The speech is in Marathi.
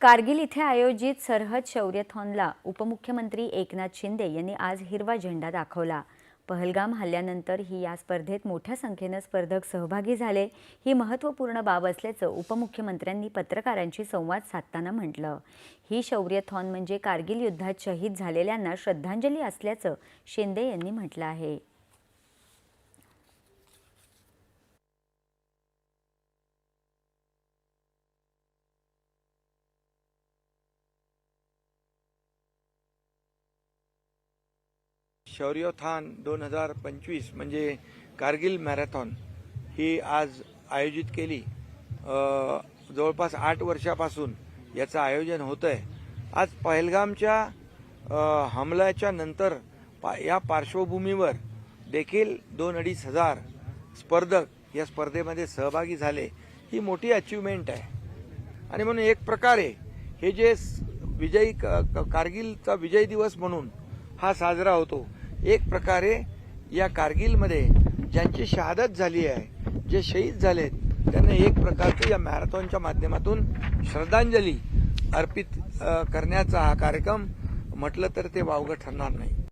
कारगिल इथे आयोजित सरहद शौर्यथॉनला उपमुख्यमंत्री एकनाथ शिंदे यांनी आज हिरवा झेंडा दाखवला। पहलगाम हल्ल्यानंतर ही या स्पर्धेत मोठ्या संख्येने स्पर्धक सहभागी झाले। ही महत्त्वपूर्ण बाब असल्याचं उपमुख्यमंत्र्यांनी पत्रकारांशी संवाद साधताना म्हटलं। ही शौर्यथॉन म्हणजे कारगिल युद्धात शहीद झालेल्यांना श्रद्धांजली असल्याचं शिंदे यांनी म्हटलं आहे। शौर्यथॉन 2025 म्हणजे कारगिल मॅरेथॉन ही आज आयोजित केली। जवळपास 8 वर्षापासून याचं आयोजन होतंय। आज पहलगामच्या हमल्याच्या नंतर या पार्श्वभूमीवर देखील 2-2.5 हजार स्पर्धक या स्पर्धेमध्ये सहभागी झाले। ही मोठी अचीवमेंट आहे आणि म्हणून एक प्रकारे हे जे विजयी कारगिलचा विजय दिवस म्हणून हा साजरा होतो। एक प्रकारे या कारगिलमध्ये ज्यांची शहादत झाली आहे, जे शहीद झालेत, त्यांना एक प्रकारची या मॅरेथॉनच्या माध्यमातून श्रद्धांजली अर्पित करण्याचा हा कार्यक्रम म्हटलं तर ते वावगं ठरणार नाही।